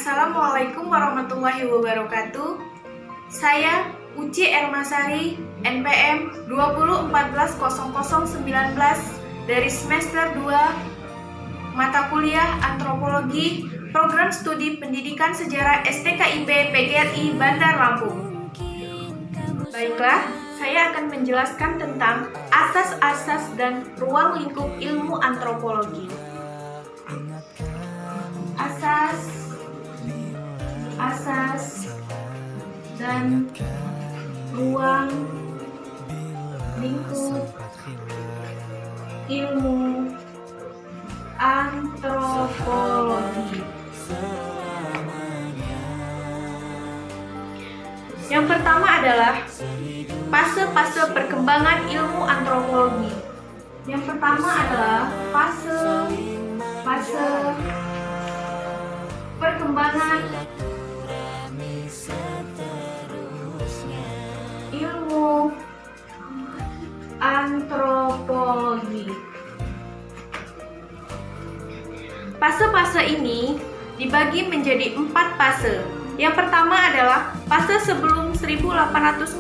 Assalamualaikum warahmatullahi wabarakatuh. Saya Uci Ermasari, NPM 20140019 dari semester 2 mata kuliah Antropologi, Program Studi Pendidikan Sejarah STKIP PGRI Bandar Lampung. Baiklah, saya akan menjelaskan tentang asas-asas dan ruang lingkup ilmu antropologi. Asas dan ruang lingkup ilmu antropologi. Yang pertama adalah fase-fase perkembangan ilmu antropologi. Yang pertama adalah fase perkembangan ilmu antropologi. Fase-fase ini dibagi menjadi 4 fase. Yang pertama adalah fase sebelum 1800.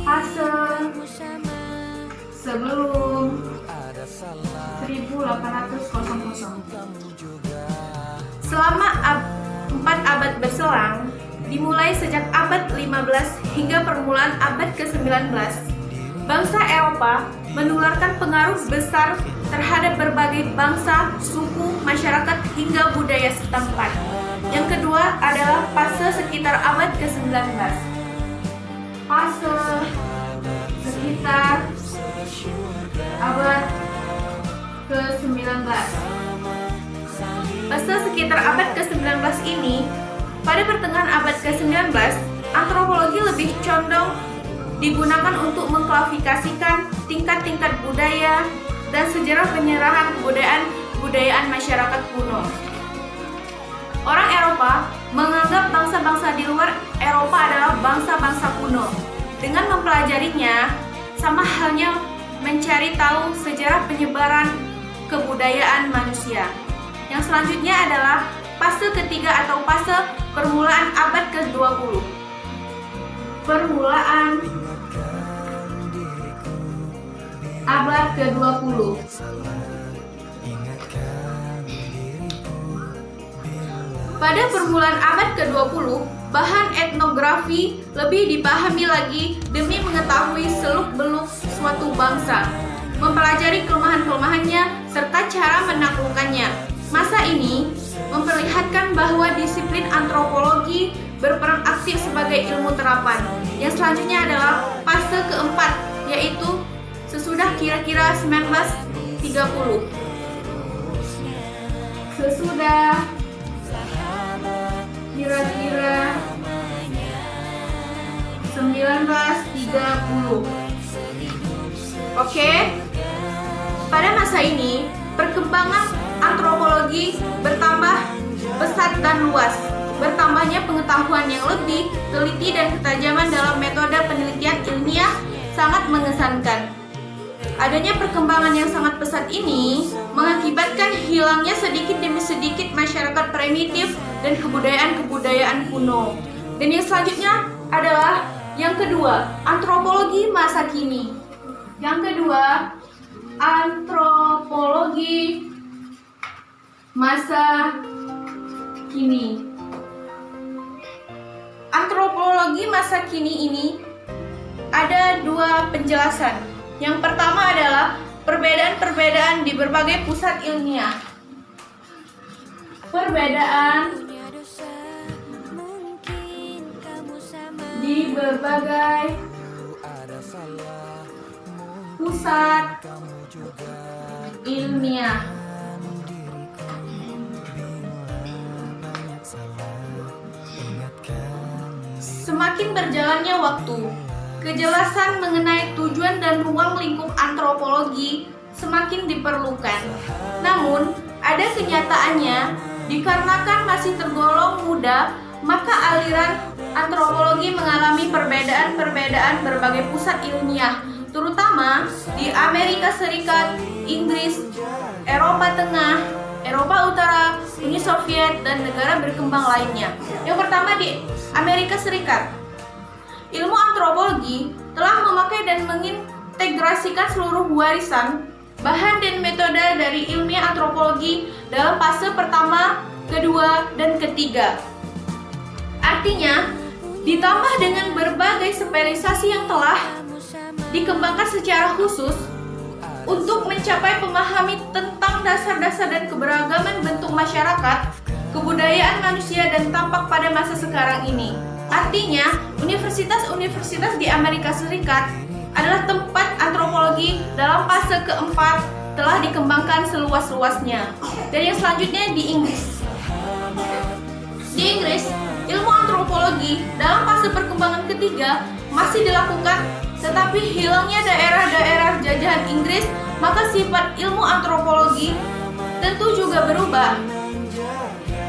Fase sebelum 1800. Selama 4 abad berselang, dimulai sejak abad 15 hingga permulaan abad ke-19, bangsa Eropa menularkan pengaruh besar terhadap berbagai bangsa, suku, masyarakat, hingga budaya setempat. Yang kedua adalah fase sekitar abad ke-19. Fase sekitar abad ke-19. Fase sekitar abad ke-19 ini, pada pertengahan abad ke-19, antropologi lebih condong digunakan untuk mengklasifikasikan tingkat-tingkat budaya dan sejarah penyerahan kebudayaan masyarakat kuno. Orang Eropa menganggap bangsa-bangsa di luar Eropa adalah bangsa-bangsa kuno. Dengan mempelajarinya, sama halnya mencari tahu sejarah penyebaran kebudayaan manusia. Yang selanjutnya adalah fase ketiga atau fase permulaan abad ke-20. Permulaan abad ke-20. Pada permulaan abad ke-20, bahan etnografi lebih dipahami lagi demi mengetahui seluk-beluk suatu bangsa, mempelajari kelemahan-kelemahannya, serta cara menaklukkannya. Masa ini memperlihatkan bahwa disiplin antropologi berperan aktif sebagai ilmu terapan. Yang selanjutnya adalah fase keempat, yaitu sesudah kira-kira 1930. Sesudah kira-kira 1930. Oke. Pada masa ini, perkembangan antropologi bertambah pesat dan luas. Bertambahnya pengetahuan yang lebih teliti dan ketajaman dalam metode penelitian ilmiah sangat mengesankan. Adanya perkembangan yang sangat pesat ini mengakibatkan hilangnya sedikit demi sedikit masyarakat primitif dan kebudayaan-kebudayaan kuno. Dan yang selanjutnya adalah yang kedua, antropologi masa kini. Yang kedua, antropologi masa kini. Antropologi masa kini ini ada 2 penjelasan. Yang pertama adalah perbedaan-perbedaan di berbagai pusat ilmiah. Perbedaan di berbagai pusat ilmiah. Semakin berjalannya waktu, kejelasan mengenai tujuan dan ruang lingkup antropologi semakin diperlukan. Namun, ada kenyataannya, dikarenakan masih tergolong muda, maka aliran antropologi mengalami perbedaan-perbedaan berbagai pusat ilmiah, terutama di Amerika Serikat, Inggris, Eropa Tengah, Eropa Utara, Uni Soviet, dan negara berkembang lainnya. Yang pertama di Amerika Serikat. Ilmu antropologi telah memakai dan mengintegrasikan seluruh warisan, bahan dan metode dari ilmiah antropologi dalam fase pertama, kedua, dan ketiga. Artinya, ditambah dengan berbagai spesialisasi yang telah dikembangkan secara khusus untuk mencapai pemahami tentang dasar-dasar dan keberagaman bentuk masyarakat, kebudayaan manusia dan tampak pada masa sekarang ini. Artinya, universitas-universitas di Amerika Serikat adalah tempat antropologi dalam fase keempat telah dikembangkan seluas-luasnya. Dan yang selanjutnya di Inggris. Di Inggris, ilmu antropologi dalam fase perkembangan ketiga masih dilakukan, tetapi hilangnya daerah-daerah jajahan Inggris, maka sifat ilmu antropologi tentu juga berubah.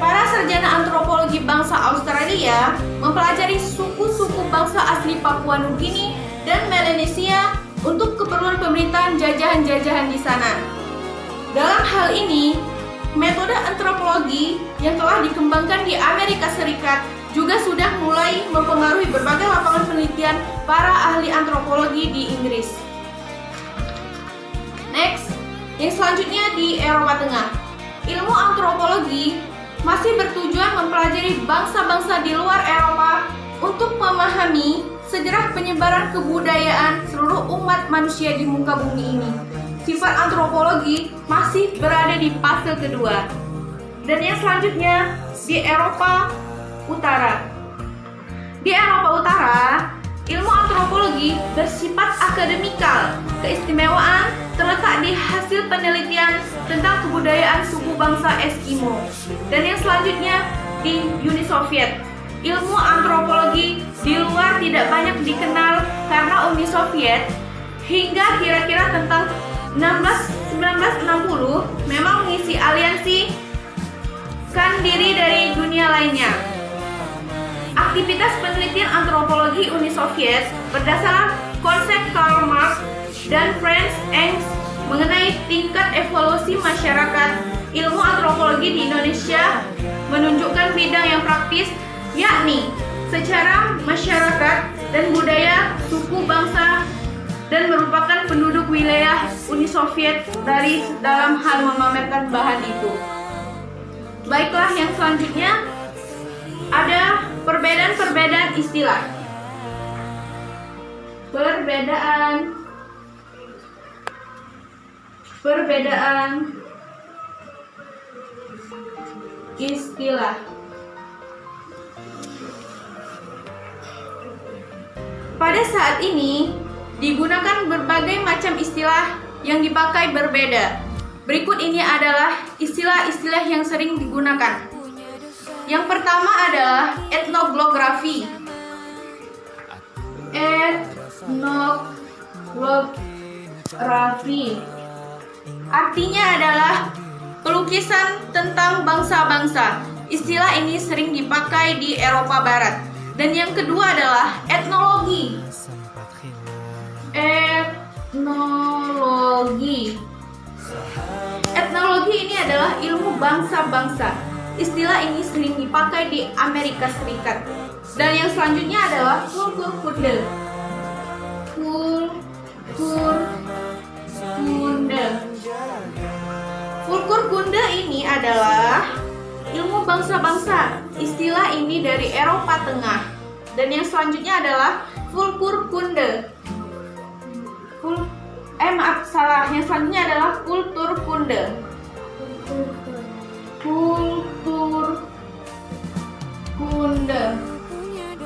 Para sarjana antropologi bangsa Australia mempelajari suku-suku bangsa asli Papua Nugini dan Melanesia untuk keperluan pemerintahan jajahan-jajahan di sana. Dalam hal ini, metode antropologi yang telah dikembangkan di Amerika Serikat juga sudah mulai mempengaruhi berbagai lapangan penelitian para ahli antropologi di Inggris. Next, yang selanjutnya di Eropa Tengah. Ilmu antropologi masih bertujuan mempelajari bangsa-bangsa di luar Eropa untuk memahami sejarah penyebaran kebudayaan seluruh umat manusia di muka bumi ini. Sifat antropologi masih berada di fase kedua. Dan yang selanjutnya di Eropa Utara. Di Eropa Utara, ilmu antropologi bersifat akademikal. Keistimewaan terletak di hasil penelitian tentang kebudayaan suku bangsa Eskimo. Dan yang selanjutnya di Uni Soviet. Ilmu antropologi di luar tidak banyak dikenal karena Uni Soviet hingga kira-kira tentang 1960 memang mengisi aliansi kan diri dari dunia lainnya. Aktivitas penelitian antropologi Uni Soviet berdasarkan konsep Karl Marx dan Franz Engels mengenai tingkat evolusi masyarakat. Ilmu antropologi di Indonesia menunjukkan bidang yang praktis, yakni secara masyarakat dan budaya suku bangsa, dan merupakan penduduk wilayah Uni Soviet dari dalam hal memamerkan bahan itu. Baiklah, yang selanjutnya ada perbedaan-perbedaan istilah. Perbedaan istilah. Pada saat ini digunakan berbagai macam istilah yang dipakai berbeda. Berikut ini adalah istilah-istilah yang sering digunakan. Yang pertama adalah etnografi. Etnografi artinya adalah pelukisan tentang bangsa-bangsa. Istilah ini sering dipakai di Eropa Barat. Dan yang kedua adalah etnologi. Etnologi ini adalah ilmu bangsa-bangsa. Istilah ini sering dipakai di Amerika Serikat. Dan yang selanjutnya adalah kulturkunde. Kulturkunde ini adalah ilmu bangsa-bangsa. Istilah ini dari Eropa Tengah. Dan yang selanjutnya adalah kulturkunde. Yang selanjutnya adalah kulturkunde.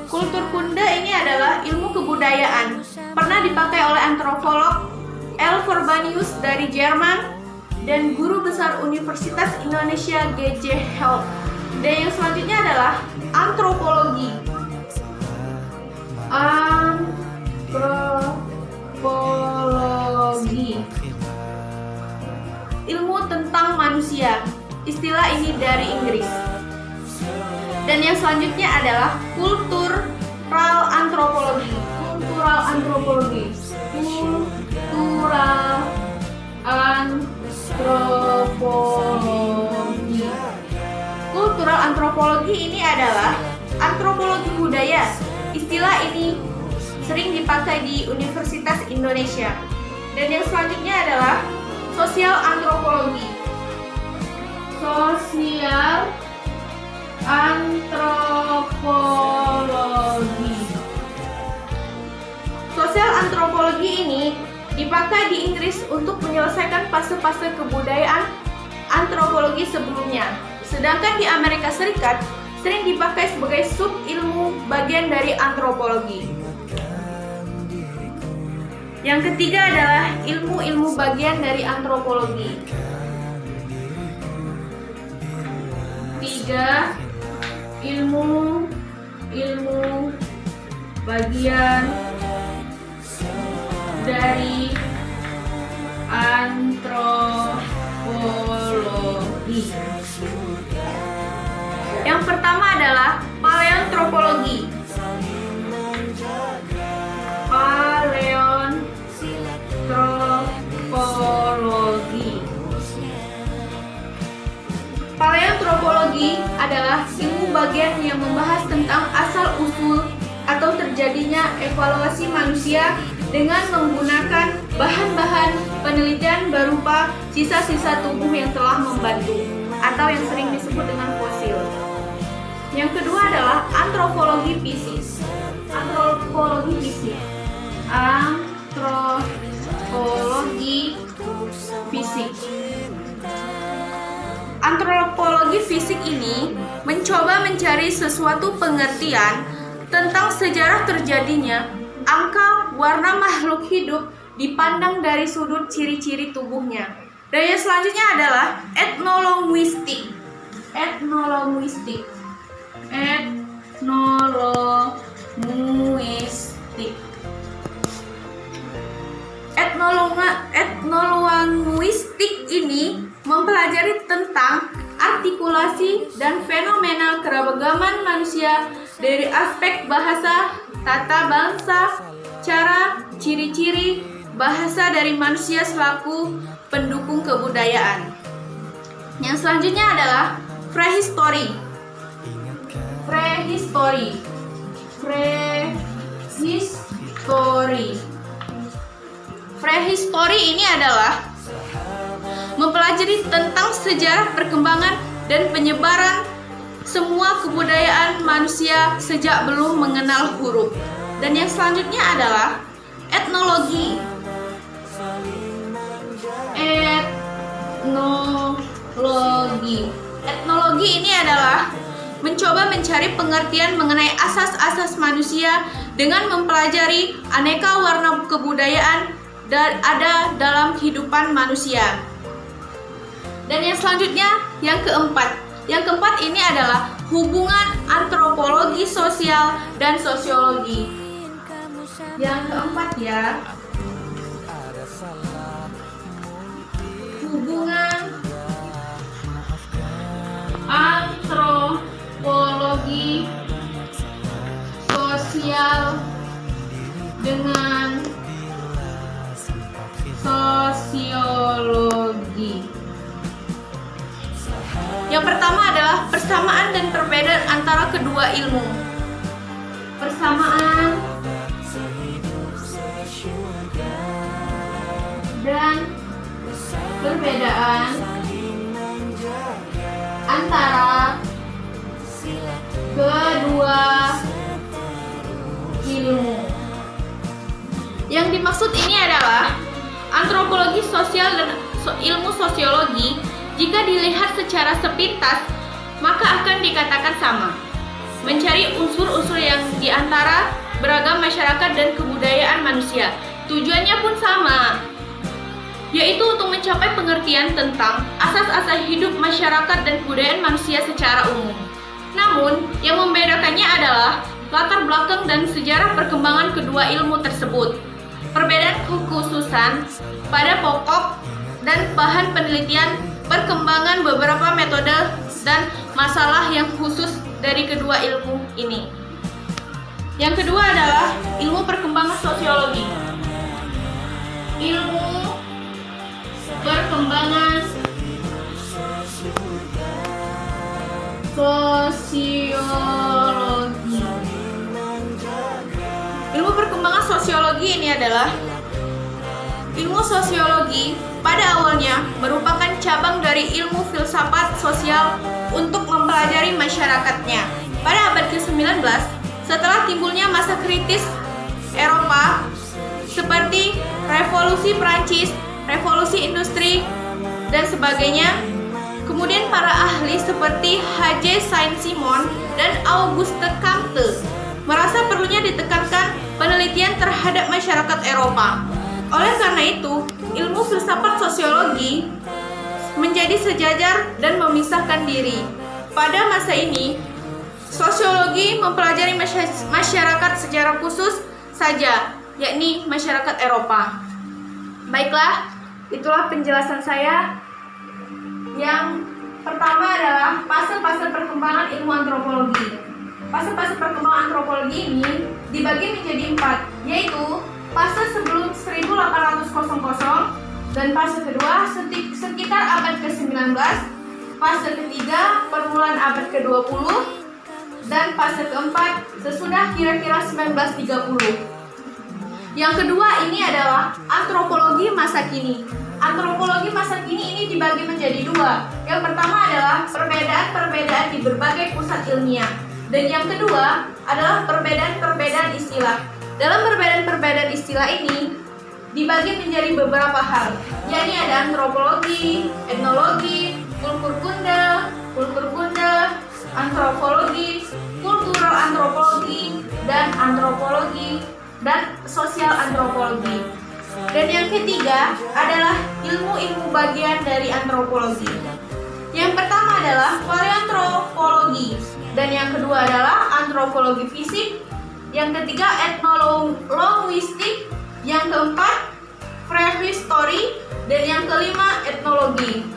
Kulturkunde ini adalah ilmu kebudayaan. Pernah dipakai oleh antropolog L. Frobenius dari Jerman dan guru besar Universitas Indonesia G.J. Help. Dan yang selanjutnya adalah antropologi. Ilmu tentang manusia. Istilah ini dari Inggris. Dan yang selanjutnya adalah kultural antropologi. kultural antropologi ini adalah antropologi budaya. Istilah ini sering dipakai di Universitas Indonesia. Dan yang selanjutnya adalah sosial antropologi. Sosial antropologi. Sosial antropologi ini dipakai di Inggris untuk menyelesaikan fase-fase kebudayaan antropologi sebelumnya. Sedangkan di Amerika Serikat sering dipakai sebagai sub ilmu bagian dari antropologi. Yang ketiga adalah ilmu-ilmu bagian dari antropologi. Tiga, ilmu bagian dari antropologi. Yang pertama adalah paleontropologi. Paleontropologi adalah ilmu bagian yang membahas tentang asal-usul atau terjadinya evaluasi manusia dengan menggunakan bahan-bahan penelitian berupa sisa-sisa tubuh yang telah membantu atau yang sering disebut dengan fosil. Yang kedua adalah antropologi fisik. Antropologi fisik. Antropologi fisik. Antropologi fisik ini mencoba mencari sesuatu pengertian tentang sejarah terjadinya angka warna makhluk hidup dipandang dari sudut ciri-ciri tubuhnya. Dan yang selanjutnya adalah etnolinguistik. Etnolinguistik. Etnolinguistik ini mempelajari tentang artikulasi dan fenomena keragaman manusia dari aspek bahasa, tata bahasa, cara, ciri-ciri bahasa dari manusia selaku pendukung kebudayaan. Yang selanjutnya adalah prehistory. Prehistory ini adalah mempelajari tentang sejarah perkembangan dan penyebaran semua kebudayaan manusia sejak belum mengenal huruf. Dan yang selanjutnya adalah etnologi. Etnologi ini adalah mencoba mencari pengertian mengenai asas-asas manusia dengan mempelajari aneka warna kebudayaan dan ada dalam kehidupan manusia. Dan yang selanjutnya, yang keempat. Yang keempat ini adalah hubungan antropologi sosial dan sosiologi. Yang keempat ya. Hubungan antropologi sosial dengan sosiologi. Yang pertama adalah persamaan dan perbedaan antara kedua ilmu. Persamaan dan perbedaan antara kedua ilmu. Yang dimaksud ini adalah antropologi sosial dan ilmu sosiologi. Jika dilihat secara sepintas, maka akan dikatakan sama. Mencari unsur-unsur yang diantara beragam masyarakat dan kebudayaan manusia. Tujuannya pun sama, yaitu untuk mencapai pengertian tentang asas-asas hidup masyarakat dan kebudayaan manusia secara umum. Namun, yang membedakannya adalah latar belakang dan sejarah perkembangan kedua ilmu tersebut. Perbedaan kekhususan pada pokok dan bahan penelitian, perkembangan beberapa metode dan masalah yang khusus dari kedua ilmu ini. Yang kedua adalah ilmu perkembangan sosiologi. Ilmu perkembangan Sosiologi. Ilmu perkembangan sosiologi ini adalah ilmu sosiologi pada awalnya merupakan cabang dari ilmu filsafat sosial untuk mempelajari masyarakatnya. Pada abad ke-19, setelah timbulnya masa kritis Eropa seperti Revolusi Prancis, Revolusi Industri, dan sebagainya, kemudian para ahli seperti H.J. Saint-Simon dan Auguste Comte merasa perlunya ditekankan penelitian terhadap masyarakat Eropa. Oleh karena itu, ilmu filsafat sosiologi menjadi sejajar dan memisahkan diri. Pada masa ini, sosiologi mempelajari masyarakat secara khusus saja, yakni masyarakat Eropa. Baiklah, itulah penjelasan saya. Yang pertama adalah fase-fase perkembangan ilmu antropologi. Fase-fase perkembangan antropologi ini dibagi menjadi 4, yaitu fase sebelum 1800 dan fase kedua sekitar abad ke-19, fase ketiga permulaan abad ke-20, dan fase keempat sesudah kira-kira 1930. Yang kedua ini adalah antropologi masa kini. Antropologi masa kini ini dibagi menjadi 2. Yang pertama adalah perbedaan-perbedaan di berbagai pusat ilmiah, dan yang kedua adalah perbedaan-perbedaan istilah. Dalam perbedaan-perbedaan istilah ini dibagi menjadi beberapa hal, yakni ada antropologi, etnologi, kulturkunde, antropologi, kultural antropologi, dan antropologi dan sosial antropologi. Dan yang ketiga adalah ilmu-ilmu bagian dari antropologi. Yang pertama adalah paleoantropologi, dan yang kedua adalah antropologi fisik, yang ketiga etnologistik, yang keempat prehistory, dan yang kelima etnologi.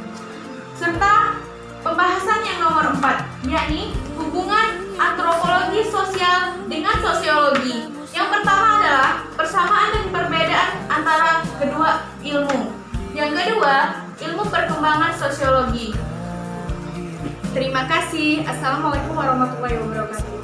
Serta pembahasan yang nomor 4, yakni hubungan antropologi sosial dengan sosiologi. Yang pertama adalah persamaan dan perbedaan antara kedua ilmu. Yang kedua, ilmu perkembangan sosiologi. Terima kasih. Assalamualaikum warahmatullahi wabarakatuh.